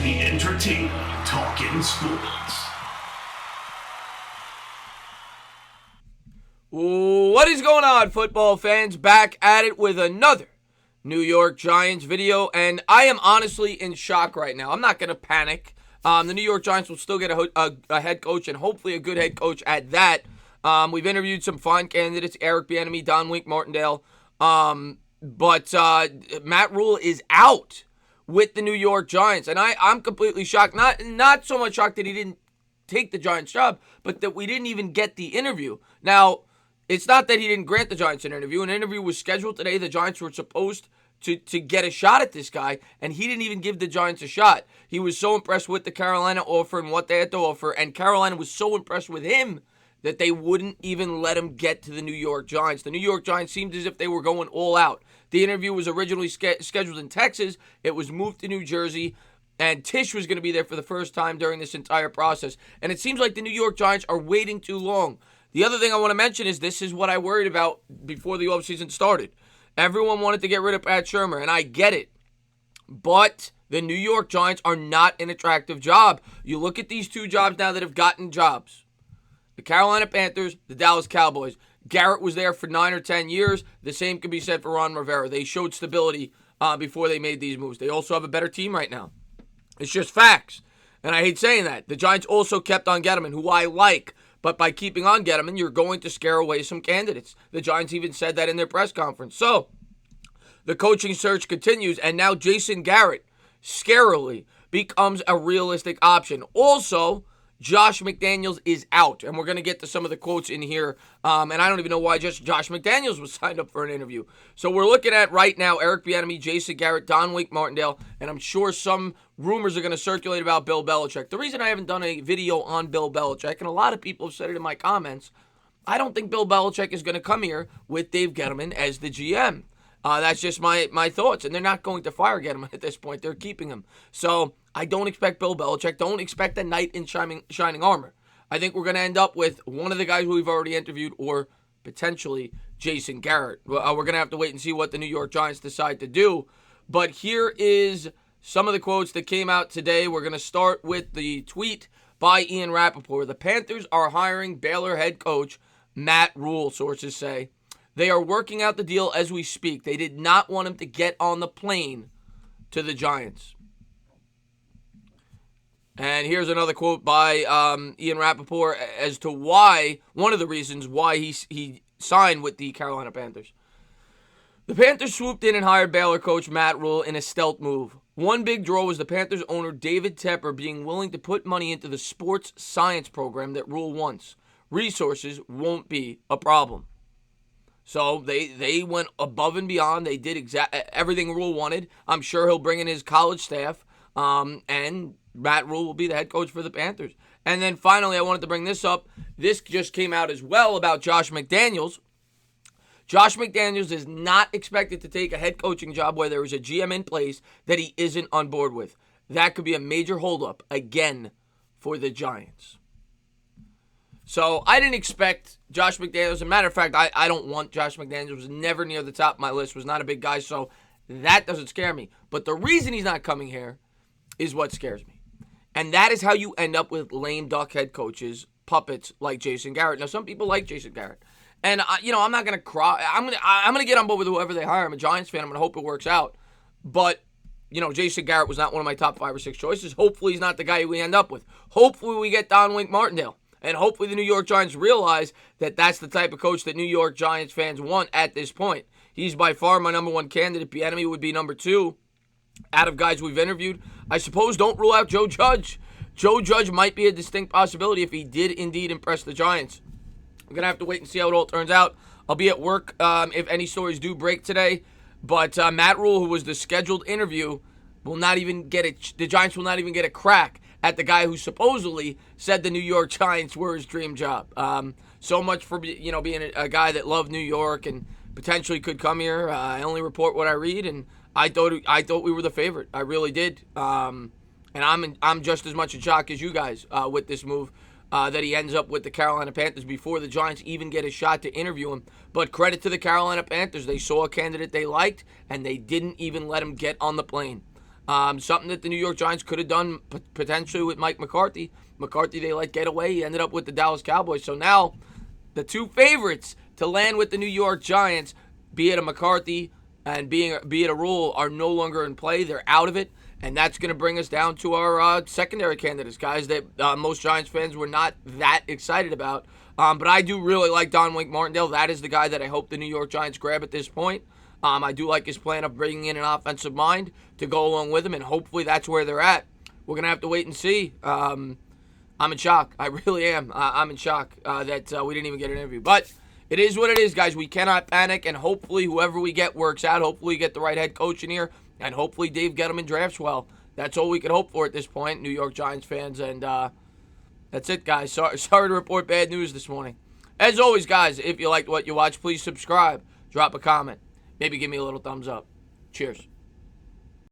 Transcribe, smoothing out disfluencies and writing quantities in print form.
The entertaining Talking Sports. What is going on, football fans? Back at it with another New York Giants video, and I am honestly in shock right now. I'm not going to panic. The New York Giants will still get a head coach, and hopefully a good head coach at that. We've interviewed some fine candidates, Eric Bieniemy, Don Wink Martindale, but Matt Rhule is out with the New York Giants, and I'm completely shocked. Not so much shocked that he didn't take the Giants job, but that we didn't even get the interview. Now, it's not that he didn't grant the Giants an interview. An interview was scheduled today. The Giants were supposed to get a shot at this guy, and he didn't even give the Giants a shot. He was so impressed with the Carolina offer and what they had to offer, and Carolina was so impressed with him that they wouldn't even let him get to the New York Giants. The New York Giants seemed as if they were going all out. The interview was originally scheduled in Texas. It was moved to New Jersey, and Tisch was going to be there for the first time during this entire process. And it seems like the New York Giants are waiting too long. The other thing I want to mention is this is what I worried about before the offseason started. Everyone wanted to get rid of Pat Shurmur, and I get it. But the New York Giants are not an attractive job. You look at these two jobs now that have gotten jobs. The Carolina Panthers, the Dallas Cowboys. Garrett was there for 9 or 10 years. The same can be said for Ron Rivera. They showed stability before they made these moves. They also have a better team right now. It's just facts. And I hate saying that. The Giants also kept on Gettleman, who I like. But by keeping on Gettleman, you're going to scare away some candidates. The Giants even said that in their press conference. So, the coaching search continues, and now Jason Garrett, scarily, becomes a realistic option. Also, Josh McDaniels is out, and we're going to get to some of the quotes in here, and I don't even know why just Josh McDaniels was signed up for an interview. So we're looking at right now Eric Bieniemy, Jason Garrett, Don Wink Martindale, and I'm sure some rumors are going to circulate about Bill Belichick. The reason I haven't done a video on Bill Belichick, and a lot of people have said it in my comments, I don't think Bill Belichick is going to come here with Dave Gettleman as the GM. That's just my thoughts, and they're not going to fire Gettleman at this point. They're keeping him. So I don't expect Bill Belichick. Don't expect a knight in shining armor. I think we're going to end up with one of the guys who we've already interviewed, or potentially Jason Garrett. We're going to have to wait and see what the New York Giants decide to do. But here is some of the quotes that came out today. We're going to start with the tweet by Ian Rappaport. The Panthers are hiring Baylor head coach Matt Rhule, sources say. They are working out the deal as we speak. They did not want him to get on the plane to the Giants. And here's another quote by Ian Rappaport as to why, one of the reasons why he signed with the Carolina Panthers. The Panthers swooped in and hired Baylor coach Matt Rhule in a stealth move. One big draw was the Panthers owner David Tepper being willing to put money into the sports science program that Rhule wants. Resources won't be a problem. So they went above and beyond. They did everything Rhule wanted. I'm sure he'll bring in his college staff, and Matt Rhule will be the head coach for the Panthers. And then finally, I wanted to bring this up. This just came out as well about Josh McDaniels. Josh McDaniels is not expected to take a head coaching job where there is a GM in place that he isn't on board with. That could be a major holdup, again, for the Giants. So I didn't expect Josh McDaniels. As a matter of fact, I don't want Josh McDaniels. Was never near the top of my list. Was not a big guy, so that doesn't scare me. But the reason he's not coming here is what scares me. And that is how you end up with lame duck head coaches, puppets like Jason Garrett. Now, some people like Jason Garrett. And, I'm not going to cry. I'm gonna get on board with whoever they hire. I'm a Giants fan. I'm going to hope it works out. But, Jason Garrett was not one of my top 5 or 6 choices. Hopefully he's not the guy we end up with. Hopefully we get Don Wink Martindale. And hopefully the New York Giants realize that that's the type of coach that New York Giants fans want at this point. He's by far my number 1 candidate. Bieniemy would be number 2 out of guys we've interviewed. I suppose don't rule out Joe Judge. Joe Judge might be a distinct possibility if he did indeed impress the Giants. I'm going to have to wait and see how it all turns out. I'll be at work if any stories do break today. But Matt Rhule, who was the scheduled interview, will not even get it. The Giants will not even get a crack at the guy who supposedly said the New York Giants were his dream job. So much for being a guy that loved New York and potentially could come here. I only report what I read, and I thought we were the favorite. I really did. And I'm just as much in shock as you guys with this move that he ends up with the Carolina Panthers before the Giants even get a shot to interview him. But credit to the Carolina Panthers. They saw a candidate they liked, and they didn't even let him get on the plane. Something that the New York Giants could have done potentially with Mike McCarthy. McCarthy, they let get away. He ended up with the Dallas Cowboys. So now the two favorites to land with the New York Giants, be it a McCarthy and be it a Rhule, are no longer in play. They're out of it. And that's going to bring us down to our secondary candidates, guys that most Giants fans were not that excited about. But I do really like Don Wink Martindale. That is the guy that I hope the New York Giants grab at this point. I do like his plan of bringing in an offensive mind to go along with him, and hopefully that's where they're at. We're going to have to wait and see. I'm in shock. I really am. I'm in shock that we didn't even get an interview. But it is what it is, guys. We cannot panic, and hopefully whoever we get works out. Hopefully we get the right head coach in here, and hopefully Dave Gettleman drafts well. That's all we can hope for at this point, New York Giants fans. And that's it, guys. Sorry to report bad news this morning. As always, guys, if you liked what you watched, please subscribe. Drop a comment. Maybe give me a little thumbs up. Cheers.